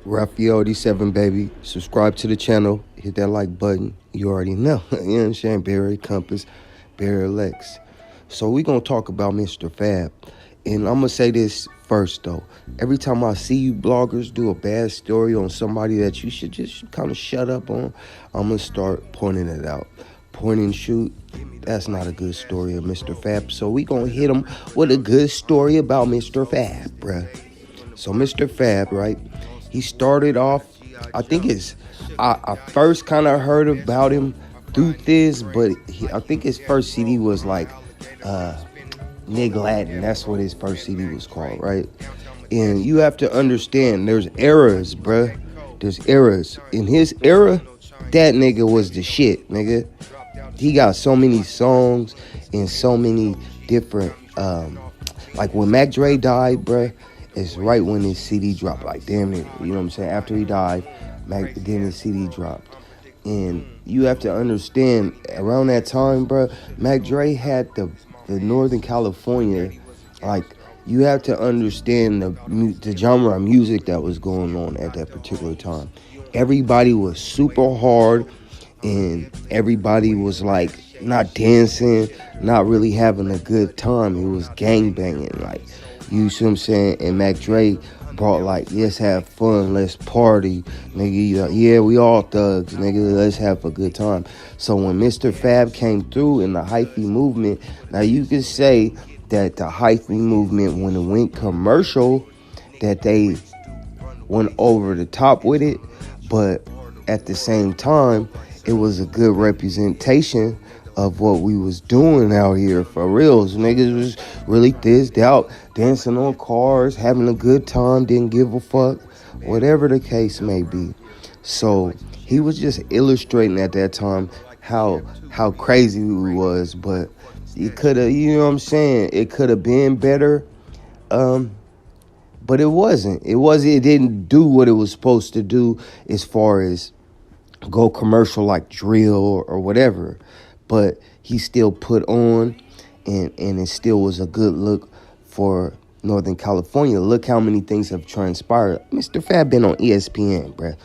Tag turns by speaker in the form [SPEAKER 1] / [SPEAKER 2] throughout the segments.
[SPEAKER 1] Raphael87, baby. Subscribe to the channel. Hit that like button. You already know. You know what I'm saying? BayAreaCompass, BayAreaLex. So we going to talk about Mr. Fab. And I'm going to say this first, though. Every time I see you bloggers do a bad story on somebody that you should just kind of shut up on, I'm going to start pointing it out. Point and shoot, that's not a good story of Mr. Fab. So we going to hit him with a good story about Mr. Fab, bruh. So Mr. Fab, right? He started off, I think I first kind of heard about him through this, but I think his first CD was like Nig Latin. That's what his first CD was called, right? And you have to understand, there's eras, bruh. There's eras. In his era, that nigga was the shit, nigga. He got so many songs and so many different, like when Mac Dre died, bruh, it's right when his CD dropped. Like, damn it, you know what I'm saying? After he died, then his CD dropped. And you have to understand, around that time, bro, Mac Dre had the Northern California, like, you have to understand the genre of music that was going on at that particular time. Everybody was super hard, and everybody was, like, not dancing, not really having a good time. It was gangbanging, like, you see what I'm saying? And Mac Dre brought like, let's have fun, let's party, nigga. Yeah, we all thugs, nigga. Let's have a good time. So when Mr. Fab came through in the hyphy movement, now you could say that the hyphy movement, when it went commercial, that they went over the top with it, but at the same time, it was a good representation of what we was doing out here for reals. Niggas was really thizzed out, dancing on cars, having a good time, didn't give a fuck, whatever the case may be. So he was just illustrating at that time how crazy we was, but it could have, you know what I'm saying, it could have been better, but it wasn't. It didn't do what it was supposed to do as far as go commercial like drill or whatever. But he still put on, and it still was a good look for Northern California. Look how many things have transpired. Mr. Fab been on ESPN, bruh.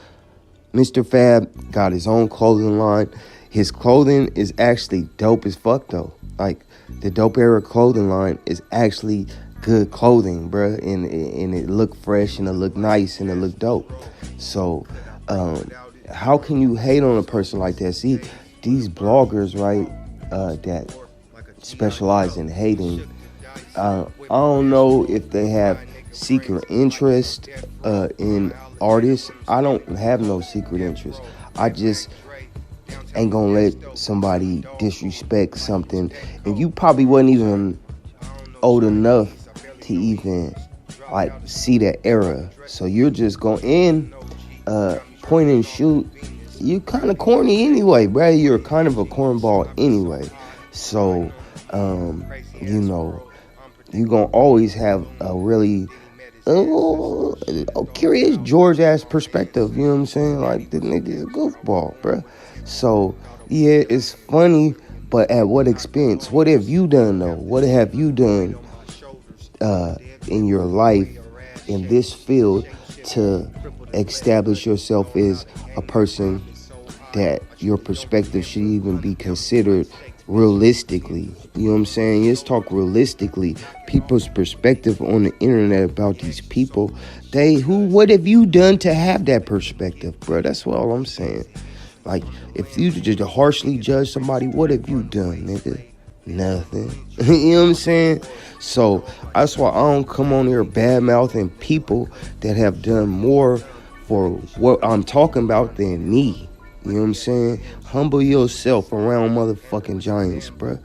[SPEAKER 1] Mr. Fab got his own clothing line. His clothing is actually dope as fuck, though. Like, the BayArea clothing line is actually good clothing, bruh. And it look fresh, and it look nice, and it look dope. So, how can you hate on a person like that? See, these bloggers, right, that specialize in hating, I don't know if they have secret interest in artists. I don't have no secret interest. I just ain't gonna let somebody disrespect something. And you probably wasn't even old enough to even, like, see that era. So you're just going point and shoot. You kind of corny anyway, bro. You're kind of a cornball anyway. So, you know, you're going to always have a really curious George-ass perspective. You know what I'm saying? Like, the nigga's a goofball, bro. So, yeah, it's funny, but at what expense? What have you done, though? What have you done in your life in this field to establish yourself as a person that your perspective should even be considered realistically? You know what I'm saying? Let's talk realistically. People's perspective on the internet about these people. What have you done to have that perspective, bro? That's all I'm saying. Like, if you just harshly judge somebody, what have you done, nigga? Nothing. You know what I'm saying? So that's why I don't come on here bad-mouthing people that have done more for what I'm talking about than me. You know what I'm saying? Humble yourself around motherfucking giants, bruh.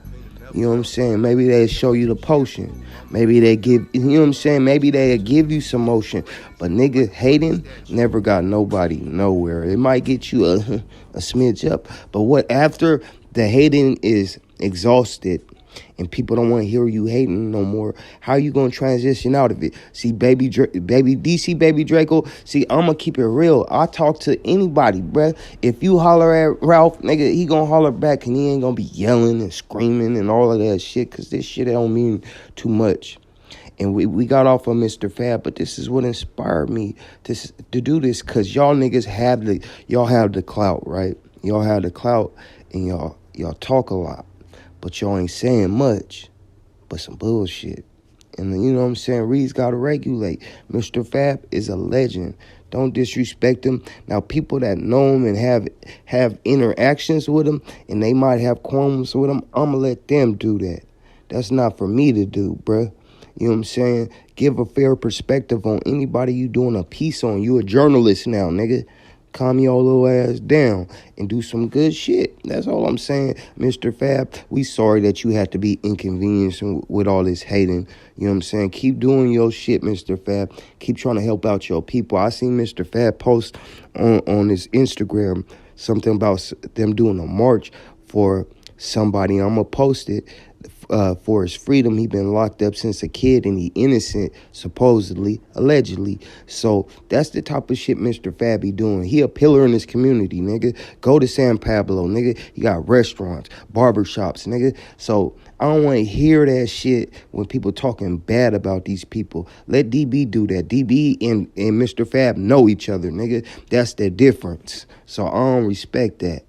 [SPEAKER 1] You know what I'm saying? Maybe they'll show you the potion. Maybe they give, you know what I'm saying? Maybe they'll give you some motion. But nigga, hating never got nobody nowhere. It might get you a smidge up. But what after the hating is exhausted and people don't want to hear you hating no more, how you gonna transition out of it? See, baby Draco, see, I'ma keep it real. I talk to anybody, bruh. If you holler at Ralph, nigga, he gonna holler back, and he ain't gonna be yelling and screaming and all of that shit, because this shit don't mean too much. And we got off of Mr. Fab, but this is what inspired me to do this, because y'all niggas have the clout, right? Y'all have the clout, and y'all talk a lot, but y'all ain't saying much, but some bullshit. And you know what I'm saying? Reed's got to regulate. Mr. Fab is a legend. Don't disrespect him. Now, people that know him and have interactions with him, and they might have qualms with him, I'm going to let them do that. That's not for me to do, bruh. You know what I'm saying? Give a fair perspective on anybody you doing a piece on. You a journalist now, nigga. Calm your little ass down and do some good shit. That's all I'm saying, Mr. Fab. We sorry that you had to be inconvenienced with all this hating. You know what I'm saying? Keep doing your shit, Mr. Fab. Keep trying to help out your people. I seen Mr. Fab post on his Instagram something about them doing a march for somebody. I'm going to post it. For his freedom. He been locked up since a kid, and he innocent, supposedly, allegedly. So that's the type of shit Mr. Fab be doing. He a pillar in his community, nigga. Go to San Pablo, nigga. You got restaurants, barbershops, nigga. So I don't want to hear that shit when people talking bad about these people. Let DB do that. DB and Mr. Fab know each other, nigga. That's the difference. So I don't respect that.